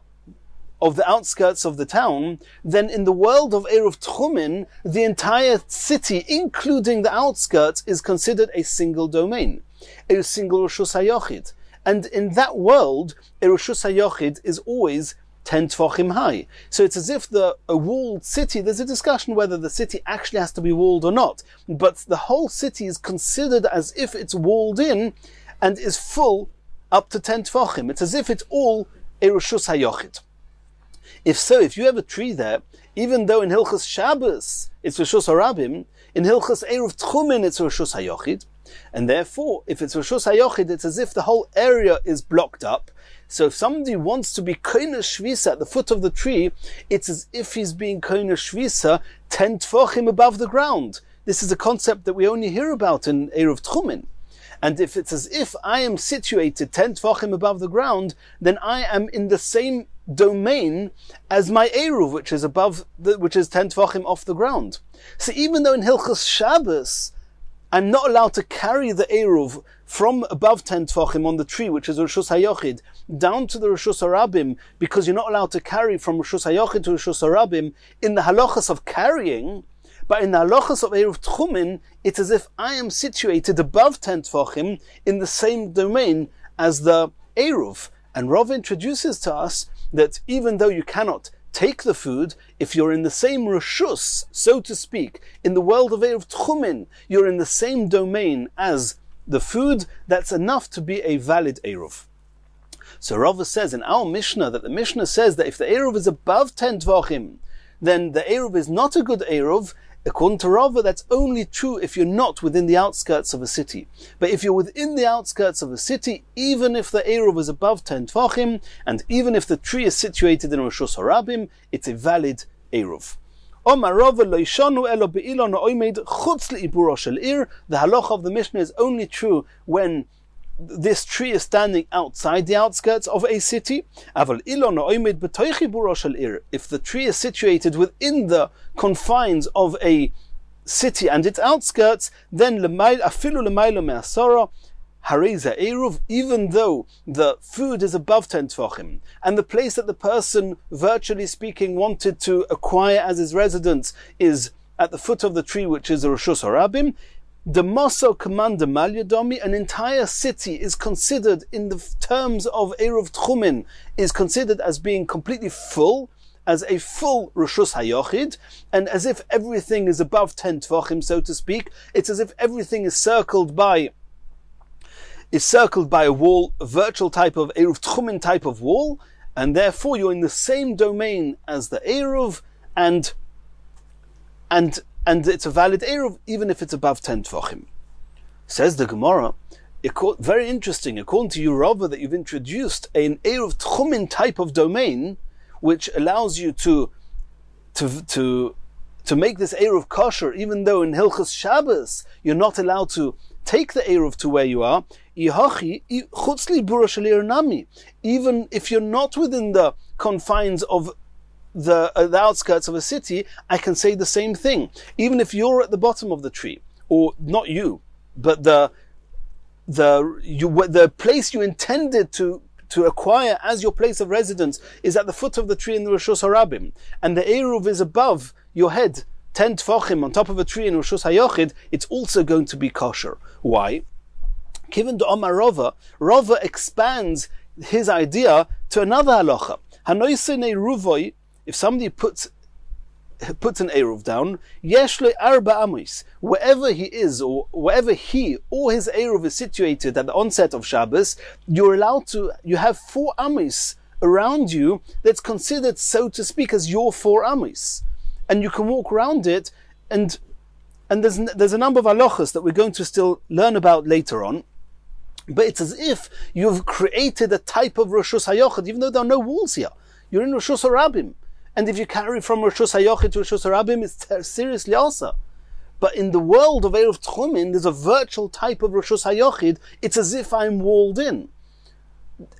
of the outskirts of the town, then in the world of Eruv Tchumen, the entire city, including the outskirts, is considered a single domain, a single Reshus HaYochid. And in that world, a Reshus HaYochid is always 10 tefachim high. So it's as if a walled city, there's a discussion whether the city actually has to be walled or not, but the whole city is considered as if it's walled in and is full up to 10 tefachim. It's as if it's all a Reshus HaYochid. If so, if you have a tree there, even though in Hilchas Shabbos it's Reshus Harabim, in Hilchas Eruv Tchumen it's Reshus HaYochid, and therefore, if it's Reshus HaYochid, it's as if the whole area is blocked up. So if somebody wants to be koine shvisa at the foot of the tree, it's as if he's being koine shvisa 10 tefachim above the ground. This is a concept that we only hear about in Eruv Tchumen. And if it's as if I am situated 10 tefachim above the ground, then I am in the same domain as my Eruv, which is 10 tefachim off the ground. So even though in Hilchas Shabbos I'm not allowed to carry the Eruv from above 10 tefachim on the tree, which is Reshus HaYochid, down to the Reshus Harabim, because you're not allowed to carry from Reshus HaYochid to Reshus Harabim in the halachas of carrying, but in the halachas of Eruv Tchumen, it's as if I am situated above 10 tefachim in the same domain as the Eruv. And Rav introduces to us that even though you cannot take the food, if you're in the same Reshus, so to speak, in the world of Eruv Tchumen, you're in the same domain as the food, that's enough to be a valid Eruv. So Rav says in our Mishnah, that the Mishnah says that if the Eruv is above 10 tvachim, then the Eruv is not a good Eruv. According to Rav, that's only true if you're not within the outskirts of a city. But if you're within the outskirts of a city, even if the Eruv is above 10 tvachim, and even if the tree is situated in Reshus Harabim, it's a valid Eruv. The halacha of the Mishnah is only true when this tree is standing outside the outskirts of a city. If the tree is situated within the confines of a city and its outskirts, then even though the food is above 10 tvachim, and the place that the person, virtually speaking, wanted to acquire as his residence is at the foot of the tree, which is a Reshus Harabim, the Moso Commander Malyadomi, an entire city is considered in the terms of Eruv Tchumen, is considered as being completely full, as a full Reshus Hayochid, and as if everything is above 10 Tvachim, so to speak. It's as if everything is circled by a wall, a virtual type of Eruv Tchumen type of wall, and therefore you're in the same domain as the Eruv, and it's a valid Eruv even if it's above 10 Tvachim. Says the Gemara, very interesting, according to Yurova, that you've introduced an Eruv Tchumen type of domain, which allows you to make this Eruv kosher, even though in Hilchos Shabbos you're not allowed to take the Eruv to where you are. Even if you're not within the confines of the outskirts of a city, I can say the same thing. Even if you're at the bottom of the tree, or not you, but the place you intended to acquire as your place of residence is at the foot of the tree in the Reshus Harabim, and the Eruv is above your head, 10 Tfachim on top of a tree in Reshus Hayochid, it's also going to be kosher. Why? Given the Omar Rava expands his idea to another halacha. Hanoisene Ruvoi, if somebody puts an Eruv down, Yeshle Arba Amos, wherever he is, or wherever he or his Eruv is situated at the onset of Shabbos, you have 4 Amos around you that's considered, so to speak, as your 4 Amos. And you can walk around it, and there's a number of halachas that we're going to still learn about later on. But it's as if you've created a type of Reshus Hayochid, even though there are no walls here. You're in Reshus Harabim. And if you carry from Reshus Hayochid to Reshus Harabim, it's seriously also. But in the world of Eruv Tchumen, there's a virtual type of Reshus Hayochid. It's as if I'm walled in.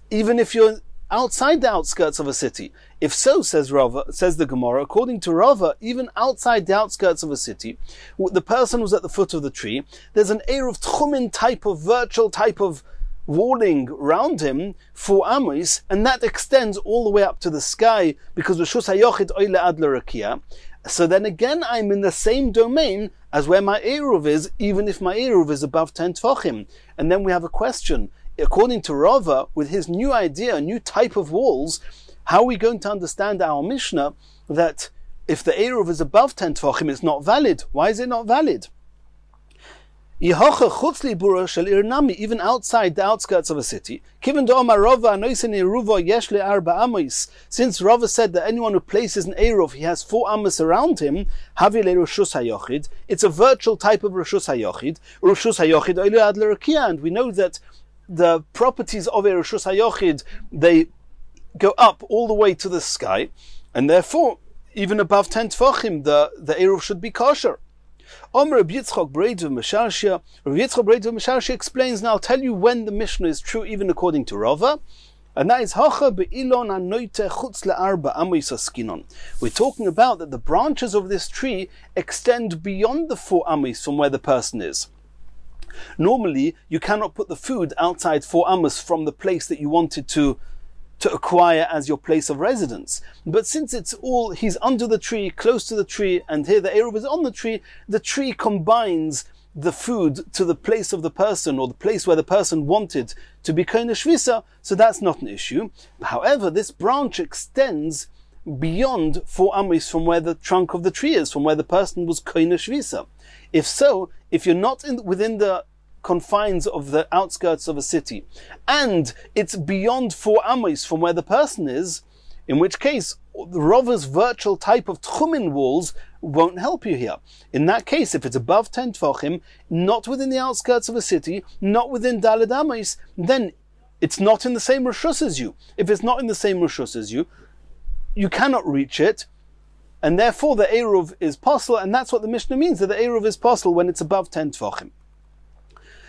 Even if you're outside the outskirts of a city. If so, says the Gemara, according to Rava, even outside the outskirts of a city, the person was at the foot of the tree, there's an Eruv Tchumen type of virtual type of walling around him for Amos, and that extends all the way up to the sky, because Reshus Hayochid oile ad l'rakia. So then again, I'm in the same domain as where my Eruv is, even if my Eruv is above 10 Tvachim. And then we have a question. According to Rava, with his new idea, a new type of walls, how are we going to understand our Mishnah that if the Eruv is above 10 Tvachim, it's not valid? Why is it not valid? Even outside the outskirts of a city. Since Rava said that anyone who places an Eruv, he has 4 Amos around him, it's a virtual type of Reshus Hayochid, and we know that the properties of a Reshus Hayochid, they go up all the way to the sky, and therefore, even above 10 Tvachim, the Eruv should be kosher. Rabbi Yitzchak Breidu Mesharsha explains, now I'll tell you when the Mishnah is true, even according to Rava, and that is Hacha be'ilon hanoite chutz le'arba amos askinon. We're talking about that the branches of this tree extend beyond the 4 amos from where the person is. Normally, you cannot put the food outside 4 amos from the place that you wanted to acquire as your place of residence. But since he's under the tree, close to the tree, and here the Eruv is on the tree combines the food to the place of the person, or the place where the person wanted to be koine shvisa, so that's not an issue. However, this branch extends beyond 4 amos from where the trunk of the tree is, from where the person was koine shvisa. If so, if you're not within the confines of the outskirts of a city, and it's beyond 4 amos from where the person is, in which case the Rava's virtual type of Tchumen walls won't help you here. In that case, if it's above 10 Tvachim, not within the outskirts of a city, not within Daled Amos, then it's not in the same Reshus as you. If it's not in the same Reshus as you, you cannot reach it, and therefore the Eruv is possible, and that's what the Mishnah means, that the Eruv is possible when it's above 10 Tvachim.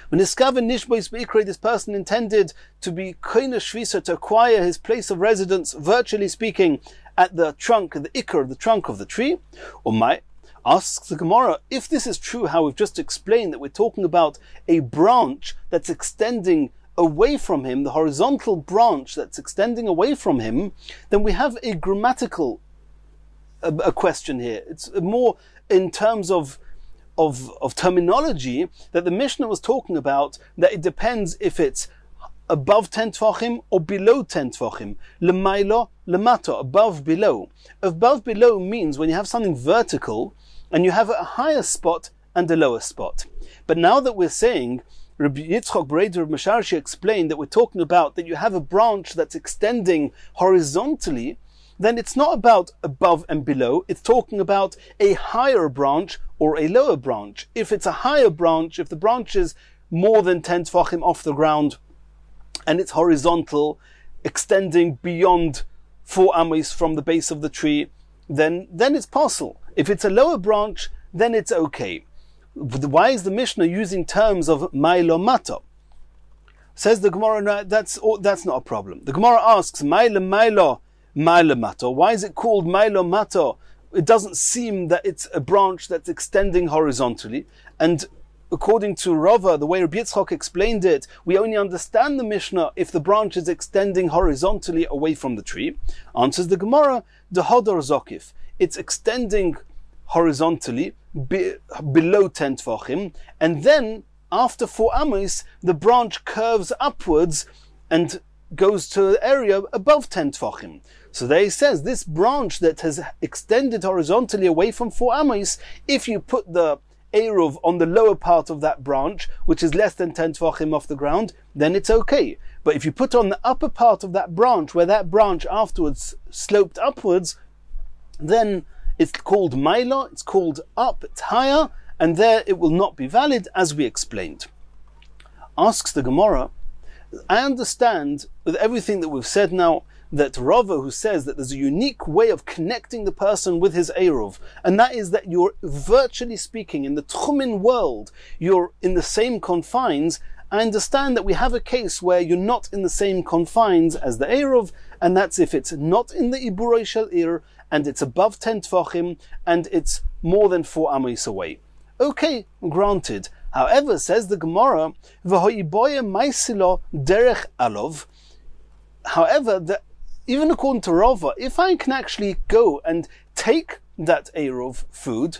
When this person intended to be koine shvisa, to acquire his place of residence, virtually speaking, at the trunk, the ikar, the trunk of the tree, asks the Gemara, if this is true, how we've just explained, that we're talking about a branch that's extending away from him, the horizontal branch that's extending away from him, then we have a grammatical a question here. It's more in terms of terminology, that the Mishnah was talking about, that it depends if it's above 10 tfachim or below 10 tfachim. Lemailo, lemato, above, below. Above, below means when you have something vertical and you have a higher spot and a lower spot. But now that we're saying, Rabbi Yitzchak Breder of Masharshi explained that we're talking about that you have a branch that's extending horizontally, then it's not about above and below, it's talking about a higher branch or a lower branch. If it's a higher branch, if the branch is more than 10 tfachim off the ground, and it's horizontal, extending beyond 4 amos from the base of the tree, then it's possible. If it's a lower branch, then it's okay. Why is the Mishnah using terms of mailo mato? Says the Gemara, no, that's not a problem. The Gemara asks, mailo mato. Why is it called mailo mato? It doesn't seem that it's a branch that's extending horizontally. And according to Rava, the way Rabbi Yitzchak explained it, we only understand the Mishnah if the branch is extending horizontally away from the tree. Answers the Gemara, the hodor zokif. It's extending horizontally below 10 tfachim, and then after 4 amos, the branch curves upwards and goes to an area above 10 tfachim. So there he says, this branch that has extended horizontally away from 4 amos, if you put the Eruv on the lower part of that branch, which is less than 10 tfachim off the ground, then it's okay. But if you put on the upper part of that branch, where that branch afterwards sloped upwards, then it's called maila, it's called up, it's higher, and there it will not be valid, as we explained. Asks the Gemara, I understand with everything that we've said now, that Rava, who says that there's a unique way of connecting the person with his Eruv, and that is that you're virtually speaking in the Tchumin world, you're in the same confines. I understand that we have a case where you're not in the same confines as the Eruv, and that's if it's not in the Iburoi Shel Ir, and it's above 10 tfachim, and it's more than 4 amos away. Okay, granted. However, says the Gemara, V'ho'iboye maisilo derech alov. However, even according to Rava, if I can actually go and take that Eruv food,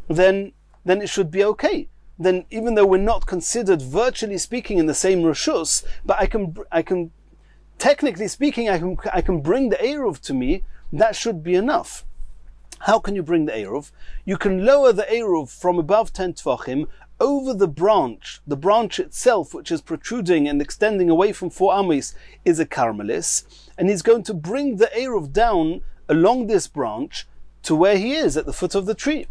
then it should be okay. Then even though we're not considered virtually speaking in the same reshus, but I can technically speaking, I can bring the Eruv to me, that should be enough. How can you bring the Eruv? You can lower the Eruv from above 10 tfachim over the branch. The branch itself, which is protruding and extending away from 4 amos, is a carmelis, and he's going to bring the Eruv down along this branch to where he is, at the foot of the tree.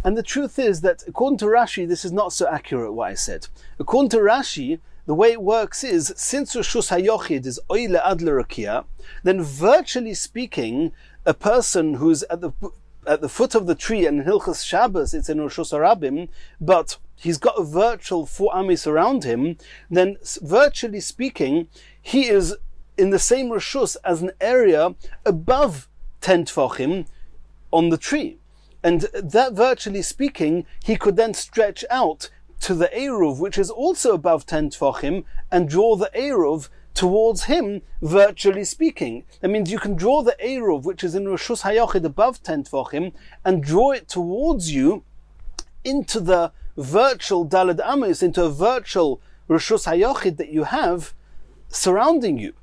And the truth is that, according to Rashi, this is not so accurate what I said. According to Rashi, the way it works is, since Reshus HaYochid is oile ad l'rakia, then virtually speaking, a person who's at the foot of the tree, and in Hilchos Shabbos it's in Reshus HaRabim, but he's got a virtual 4 amos around him, then virtually speaking, he is in the same Reshus as an area above 10 tfachim on the tree. And that, virtually speaking, he could then stretch out to the Eruv, which is also above 10 tfachim, and draw the Eruv towards him, virtually speaking. That means you can draw the Eruv, which is in Reshus HaYochid above 10 tfachim, and draw it towards you into the virtual Daled Amos, into a virtual Reshus HaYochid that you have surrounding you.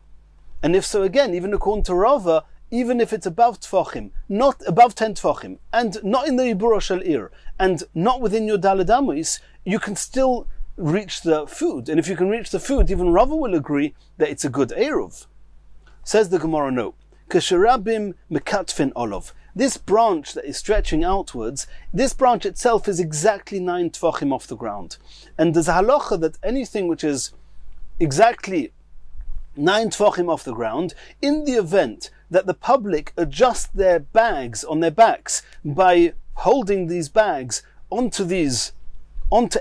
And if so, again, even according to Rava, even if it's above tfachim, not above 10 tfachim, and not in the Iburo Shel Ir, and not within your Daled Amos, you can still reach the food. And if you can reach the food, even Rava will agree that it's a good Eruv. Says the Gemara, no. Kesherabim mekatfin olov. This branch that is stretching outwards, this branch itself is exactly 9 tfachim off the ground. And there's a halacha that anything which is exactly 9 tfachim off the ground, in the event that the public adjust their bags on their backs by holding these bags onto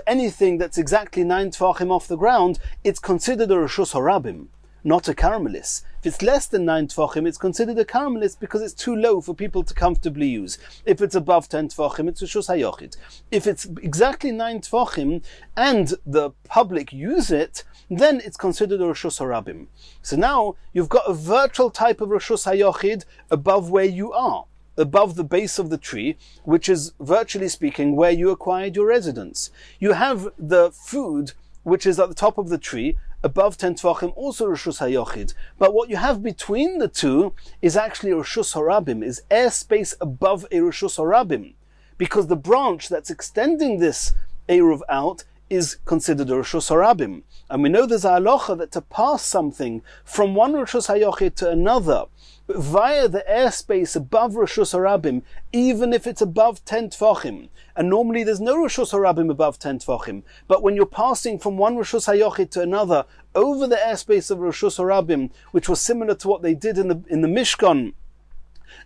anything that's exactly 9 tfachim off the ground, it's considered a Reshus HaRabim, not a caramelis. If it's less than 9 tfachim, it's considered a caramelis because it's too low for people to comfortably use. If it's above 10 tfachim, it's Reshus HaYochid. If it's exactly 9 tfachim and the public use it, then it's considered a Reshus HaRabim. So now you've got a virtual type of Reshus HaYochid above where you are, above the base of the tree, which is virtually speaking where you acquired your residence. You have the food which is at the top of the tree, above 10 tvachim, also Rishus HaYochid. But what you have between the two is actually Rishus HaRabim, is airspace above a Rishus HaRabim. Because the branch that's extending this Eruv out is considered a Rishus HaRabim. And we know there's a halacha that to pass something from one Rishus HaYochid to another, via the airspace above Rishus HaRabim, even if it's above 10 tvachim. And normally there's no Rishus HaRabim above 10 tvachim. But when you're passing from one Rishus HaYochid to another, over the airspace of Rishus HaRabim, which was similar to what they did in the Mishkan,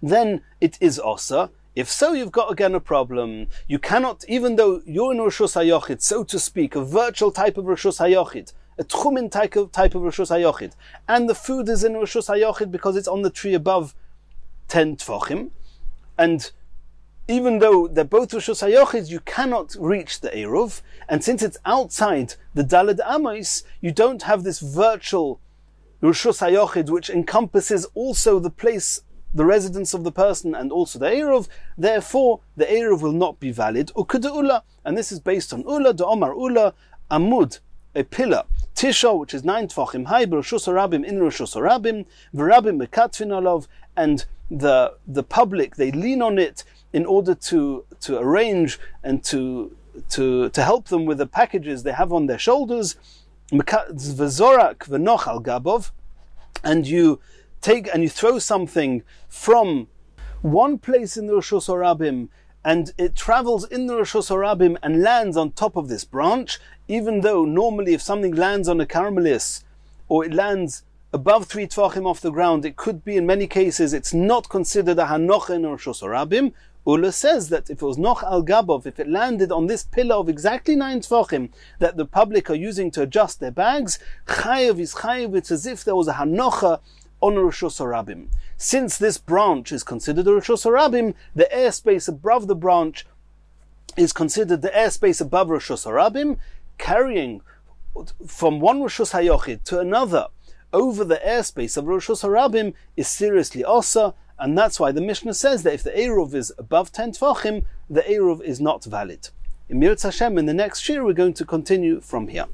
then it is Osa. If so, you've got again a problem. You cannot, even though you're in Rishus HaYochid, so to speak, a virtual type of Rishus HaYochid, a tchumin type of Rishus HaYochid, and the food is in Rishus HaYochid because it's on the tree above 10 tvachim, and even though they're both Rishus HaYochid, you cannot reach the Eruv, and since it's outside the Daled Amos, you don't have this virtual Rishus HaYochid which encompasses also the place, the residence of the person, and also the Eruv. Therefore, the Eruv will not be valid. Ukuda Ula, and this is based on Ula, the Omar Ula, Amud, a pillar, Tisha, which is 9 tvachim high, Rishus HaRabim in Rishus HaRabim, V'Rabim Mekatfin Alav, and the public, they lean on it in order to arrange and to help them with the packages they have on their shoulders. V'Zorak V'Noch Al Gabov, and you take and you throw something from one place in the Rishus HaRabim, and it travels in the Rishus HaRabim and lands on top of this branch, even though normally if something lands on a caramelis, or it lands above 3 tvachim off the ground, it could be in many cases it's not considered a hanocha in Rishus HaRabim. Ula says that if it was noch al gabov, if it landed on this pillar of exactly 9 tvachim that the public are using to adjust their bags, chayev is chayev, it's as if there was a hanocha on Rishus HaRabim. Since this branch is considered a Rishus HaRabim, the airspace above the branch is considered the airspace above Rishus HaRabim, carrying from one Rishus HaYochid to another over the airspace of Rishus HaRabim is seriously osa, and that's why the Mishnah says that if the Eruv is above 10 tvachim, the Eruv is not valid. In Mirz Hashem, in the next shir, we're going to continue from here.